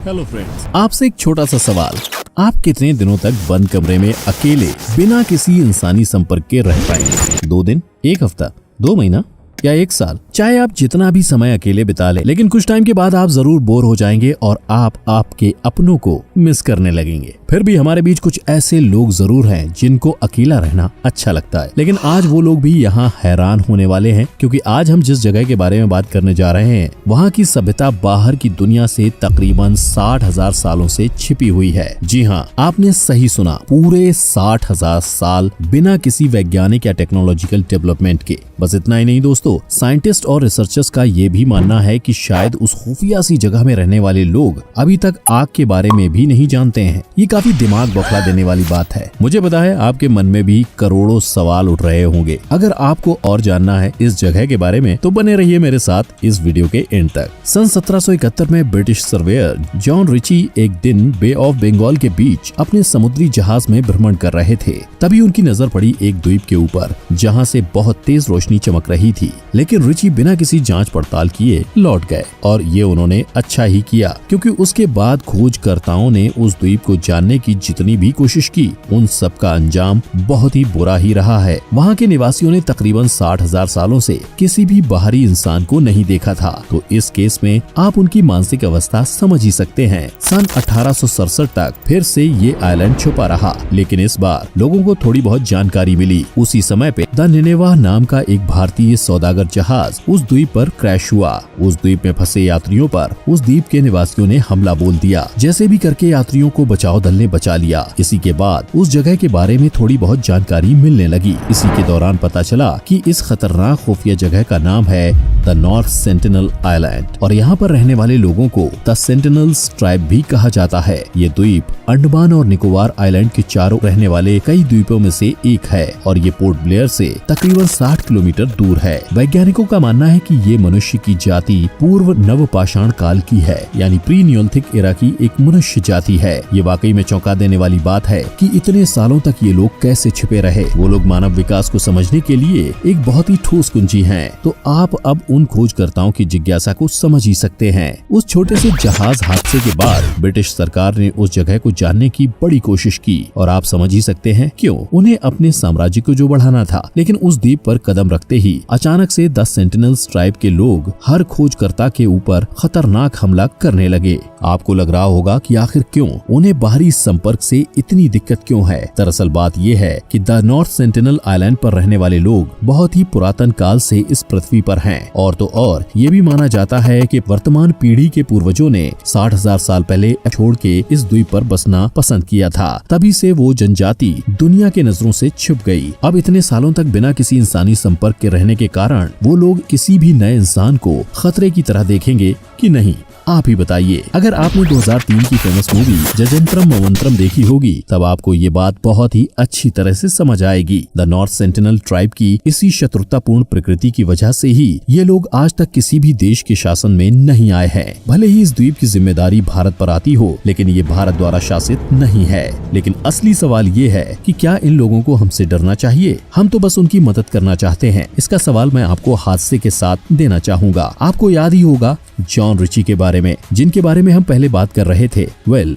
Hello friends, आपसे एक छोटा सा सवाल। आप कितने दिनों तक बंद कमरे में अकेले बिना किसी इंसानी संपर्क के रह पाएंगे? 2 दिन, 1 हफ्ता, 2 महीना या 1 साल? चाहे आप जितना भी समय अकेले बिता लें, लेकिन कुछ टाइम के बाद आप जरूर बोर हो जाएंगे और आप आपके अपनों को मिस करने लगेंगे। फिर भी हमारे बीच कुछ ऐसे लोग जरूर हैं जिनको अकेला रहना अच्छा लगता है, लेकिन आज वो लोग भी यहाँ हैरान होने वाले हैं, क्योंकि आज हम जिस जगह के बारे में बात करने जा रहे हैं वहाँ की सभ्यता बाहर की दुनिया से तकरीबन 60,000 सालों से छिपी हुई है। जी हाँ, आपने सही सुना, पूरे 60,000 साल बिना किसी वैज्ञानिक या टेक्नोलॉजिकल डेवलपमेंट के। बस इतना ही नहीं दोस्तों, साइंटिस्ट और रिसर्चर्स का ये भी मानना है कि शायद उस खुफिया सी जगह में रहने वाले लोग अभी तक आग के बारे में भी नहीं जानते हैं। ये काफी दिमाग बौखला देने वाली बात है। मुझे पता है आपके मन में भी करोड़ों सवाल उठ रहे होंगे। अगर आपको और जानना है इस जगह के बारे में तो बने रहिए मेरे साथ इस वीडियो के एंड तक। सन 1771 में ब्रिटिश सर्वेयर जॉन रिची एक दिन बे ऑफ बंगाल के बीच अपने समुद्री जहाज में भ्रमण कर रहे थे। तभी उनकी नजर पड़ी एक द्वीप के ऊपर जहाँ से बहुत तेज रोशनी चमक रही थी। लेकिन रिची बिना किसी जांच पड़ताल किए लौट गए, और ये उन्होंने अच्छा ही किया, क्योंकि उसके बाद खोजकर्ताओं ने उस द्वीप को जानने की जितनी भी कोशिश की, उन सब का अंजाम बहुत ही बुरा ही रहा है। वहाँ के निवासियों ने तकरीबन 60,000 सालों से किसी भी बाहरी इंसान को नहीं देखा था, तो इस केस में आप उनकी मानसिक अवस्था समझ ही सकते हैं। सन 1867 तक फिर से ये आइलैंड छुपा रहा, लेकिन इस बार लोगों को थोड़ी बहुत जानकारी मिली। उसी समय पे द निनेवा नाम का एक भारतीय सौदागर जहाज उस द्वीप पर क्रैश हुआ। उस द्वीप में फंसे यात्रियों पर उस द्वीप के निवासियों ने हमला बोल दिया। जैसे भी करके यात्रियों को बचाव दल ने बचा लिया। इसी के बाद उस जगह के बारे में थोड़ी बहुत जानकारी मिलने लगी। इसी के दौरान पता चला कि इस खतरनाक खुफिया जगह का नाम है द नॉर्थ सेंटिनल आइलैंड, और यहाँ पर रहने वाले लोगों को द सेंटिनल्स ट्राइब भी कहा जाता है। ये द्वीप अंडमान और निकोबार आइलैंड के चारों रहने वाले कई द्वीपों में से एक है, और ये पोर्ट ब्लेयर से तकरीबन 60 किलोमीटर दूर है। वैज्ञानिकों का मानना है कि ये मनुष्य की जाति पूर्व नवपाषाण काल की है, यानी प्री नियोलिथिक एरा की एक मनुष्य जाति है। ये वाकई में चौंका देने वाली बात है कि इतने सालों तक ये लोग कैसे छिपे रहे। वो लोग मानव विकास को समझने के लिए एक बहुत ही ठोस कुंजी हैं। तो आप अब उन खोजकर्ताओं की जिज्ञासा को समझ ही सकते हैं। उस छोटे से जहाज हादसे के बाद ब्रिटिश सरकार ने उस जगह को जानने की बड़ी कोशिश की, और आप समझ ही सकते हैं क्यों। उन्हें अपने साम्राज्य को जो बढ़ाना था, लेकिन उस द्वीप पर कदम रखते ही अचानक से द सेंटिनल्स ट्राइब के लोग हर खोजकर्ता के ऊपर खतरनाक हमला करने लगे। आपको लग रहा होगा कि आखिर क्यों, उन्हें बाहरी संपर्क से इतनी दिक्कत क्यों है। दरअसल बात यह है कि द नॉर्थ सेंटिनल आइलैंड पर रहने वाले लोग बहुत ही पुरातन काल से इस पृथ्वी पर हैं, और तो और ये भी माना जाता है कि वर्तमान पीढ़ी के पूर्वजों ने 60,000 साल पहले छोड़ के इस द्वीप पर बसना पसंद किया था। तभी से वो जनजाति दुनिया के नजरों से छुप गई। अब इतने सालों तक बिना किसी इंसानी संपर्क के रहने के कारण वो लोग किसी भी नए इंसान को खतरे की तरह देखेंगे कि नहीं, आप ही बताइए। अगर आपने 2003 की फेमस मूवी जजंत्रम मवंत्रम देखी होगी, तब आपको ये बात बहुत ही अच्छी तरह से समझ आएगी। द नॉर्थ सेंटिनल ट्राइब की इसी शत्रुतापूर्ण प्रकृति की वजह से ही ये लोग आज तक किसी भी देश के शासन में नहीं आए हैं। भले ही इस द्वीप की जिम्मेदारी भारत पर आती हो, लेकिन ये भारत द्वारा शासित नहीं है। लेकिन असली सवाल ये है कि क्या इन लोगों को हमसे डरना चाहिए? हम तो बस उनकी मदद करना चाहते हैं। इसका सवाल मैं आपको हादसे के साथ देना चाहूंगा। आपको याद ही होगा जॉन रिची के बारे में, जिनके बारे में हम पहले बात कर रहे थे।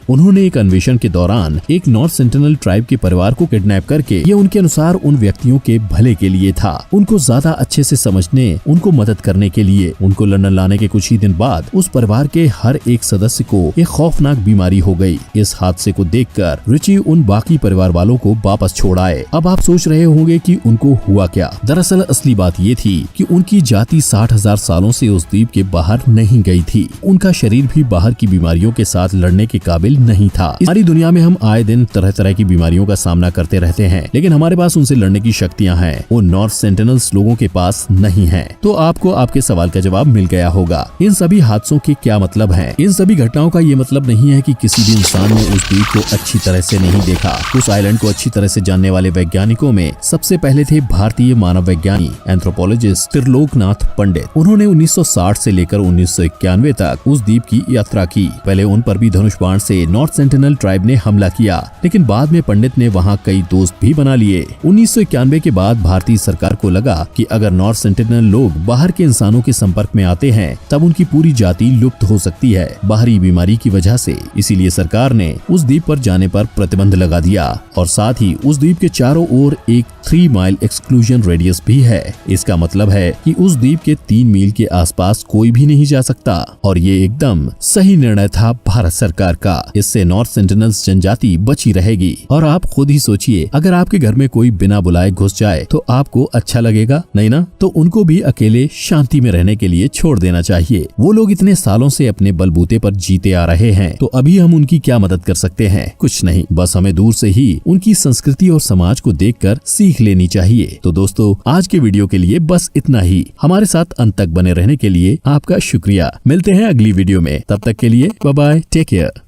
उन्होंने एक अन्वेषण के दौरान एक नॉर्थ सेंटिनल ट्राइब के परिवार को किडनैप करके, ये उनके अनुसार उन व्यक्तियों के भले के लिए था, उनको ज्यादा अच्छे से समझने, उनको मदद करने के लिए। उनको लंदन लाने के कुछ ही दिन बाद उस परिवार के हर एक सदस्य को एक खौफनाक बीमारी हो गई। इस हादसे को देखकर रिची उन बाकी परिवार वालों को वापस छोड़ आए। अब आप सोच रहे होंगे कि उनको हुआ क्या। दरअसल असली बात ये थी कि उनकी जाति 60,000 सालों से उस द्वीप के बाहर नहीं गई थी। उनका शरीर भी बाहर की बीमारियों के साथ लड़ने के काबिल नहीं था। सारी दुनिया में हम आए दिन तरह तरह की बीमारियों का सामना करते रहते हैं, लेकिन हमारे पास उनसे लड़ने की शक्तियां हैं, वो नॉर्थ सेंटिनल्स लोगों के पास नहीं है। तो आपको आपके सवाल का जवाब मिल गया होगा। इन सभी हादसों के क्या मतलब हैं? इन सभी घटनाओं का ये मतलब नहीं है कि किसी भी इंसान ने उस द्वीप को अच्छी तरह से नहीं देखा। उस आइलैंड को अच्छी तरह से जानने वाले वैज्ञानिकों में सबसे पहले थे भारतीय मानव वैज्ञानिक एंथ्रोपोलॉजिस्ट त्रिलोकनाथ पंडित। उन्होंने 1960 से लेकर 19 1991 तक उस द्वीप की यात्रा की। पहले उन पर भी धनुष बाण से नॉर्थ सेंटिनल ट्राइब ने हमला किया, लेकिन बाद में पंडित ने वहाँ कई दोस्त भी बना लिए। 1991 के बाद भारतीय सरकार को लगा कि अगर नॉर्थ सेंटिनल लोग बाहर के इंसानों के संपर्क में आते हैं तब उनकी पूरी जाति लुप्त हो सकती है बाहरी बीमारी की वजह से। इसीलिए सरकार ने उस द्वीप पर जाने पर प्रतिबंध लगा दिया और साथ ही उस द्वीप के चारों ओर एक 3 माइल एक्सक्लूजन रेडियस भी है। इसका मतलब है कि उस द्वीप के 3 मील के आसपास कोई भी नहीं जा सकता और ये एकदम सही निर्णय था भारत सरकार का। इससे नॉर्थ सेंटिनल्स जनजाति बची रहेगी। और आप खुद ही सोचिए, अगर आपके घर में कोई बिना बुलाए घुस जाए तो आपको अच्छा लगेगा? नहीं ना? तो उनको भी अकेले शांति में रहने के लिए छोड़ देना चाहिए। वो लोग इतने सालों से अपने बलबूते पर जीते आ रहे हैं, तो अभी हम उनकी क्या मदद कर सकते हैं? कुछ नहीं, बस हमें दूर से ही उनकी संस्कृति और समाज को देखकर सीख लेनी चाहिए। तो दोस्तों, आज के वीडियो के लिए बस इतना ही। हमारे साथ अंत तक बने रहने के लिए आपका शुक्रिया। मिलते हैं अगली वीडियो में, तब तक के लिए बाय बाय, टेक केयर।